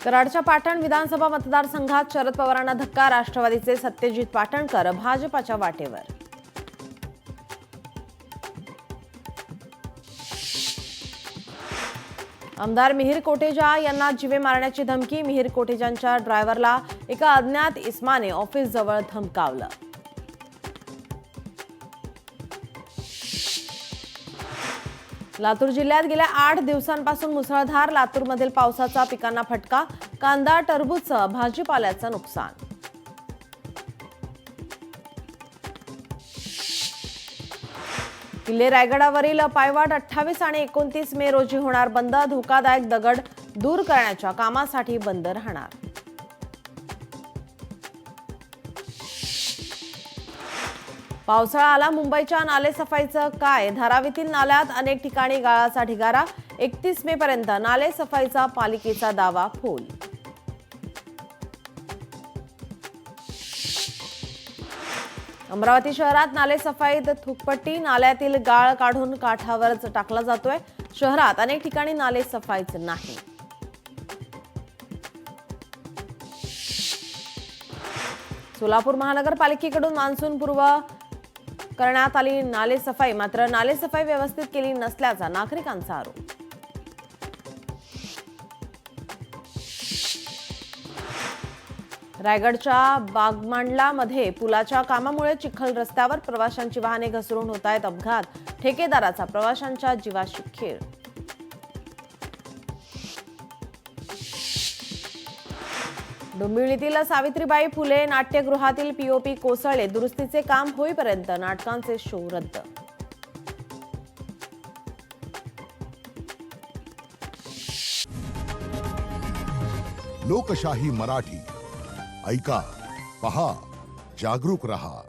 कराडच्या पाटण विधानसभा मतदारसंघात शरद पवारांना धक्का, राष्ट्रवादीचे सत्यजित पाटणकर भाजपाच्या वाटेवर। आमदार मिहिर कोटेजा यांना जीवे मारण्याची धमकी, मिहिर कोटेजांच्या ड्रायव्हरला एका अज्ञात इस्माने ऑफिस जवळ धमकावलं। लातूर जिल्ह्यात गेल्या 8 दिवसांपासून मुसळधार लातूरमधील पावसाचा पिकांना फटका, कांदा, टरबूजसह भाजीपाल्याचं नुकसान। किल्ले रायगडावरील पायवाट 28 आणि 29 मे रोजी होणार बंद, धोकादायक दगड दूर करण्याच्या कामासाठी बंद राहणार। पावसाळा आला, मुंबईच्या नालेसफाईचं काय? धारावीतील नाल्यात अनेक ठिकाणी गाळाचा ढिगारा, 31 मे पर्यंत नालेसफाईचा पालिकेचा दावा फोल। अमरावती शहरात नालेसफाईत थुकपट्टी, नाल्यातील गाळ काढून काठावरच टाकला जातोय। शहरात अनेक ठिकाणी नालेसफाईच नाही। सोलापूर महानगरपालिकेकडून मान्सून पूर्व करण्यात आली नालेसफाई, मात्र नालेसफाई व्यवस्थित केली नसल्याचा नागरिकांचा आरोप। रायगडच्या बागमांडलामध्ये पुलाच्या कामामुळे चिखल रस्त्यावर प्रवाशांची वाहने घसरून होत आहेत अपघात, ठेकेदाराचा प्रवाशांच्या जीवाशी खेळ। डोंबिवलीतील सावित्रीबाई फुले नाट्यगृहातील पीओपी कोसळले, दुरुस्तीचे काम होईपर्यंत नाटकांचे शो रद्द। लोकशाही मराठी ऐका, पहा, जागरूक रहा।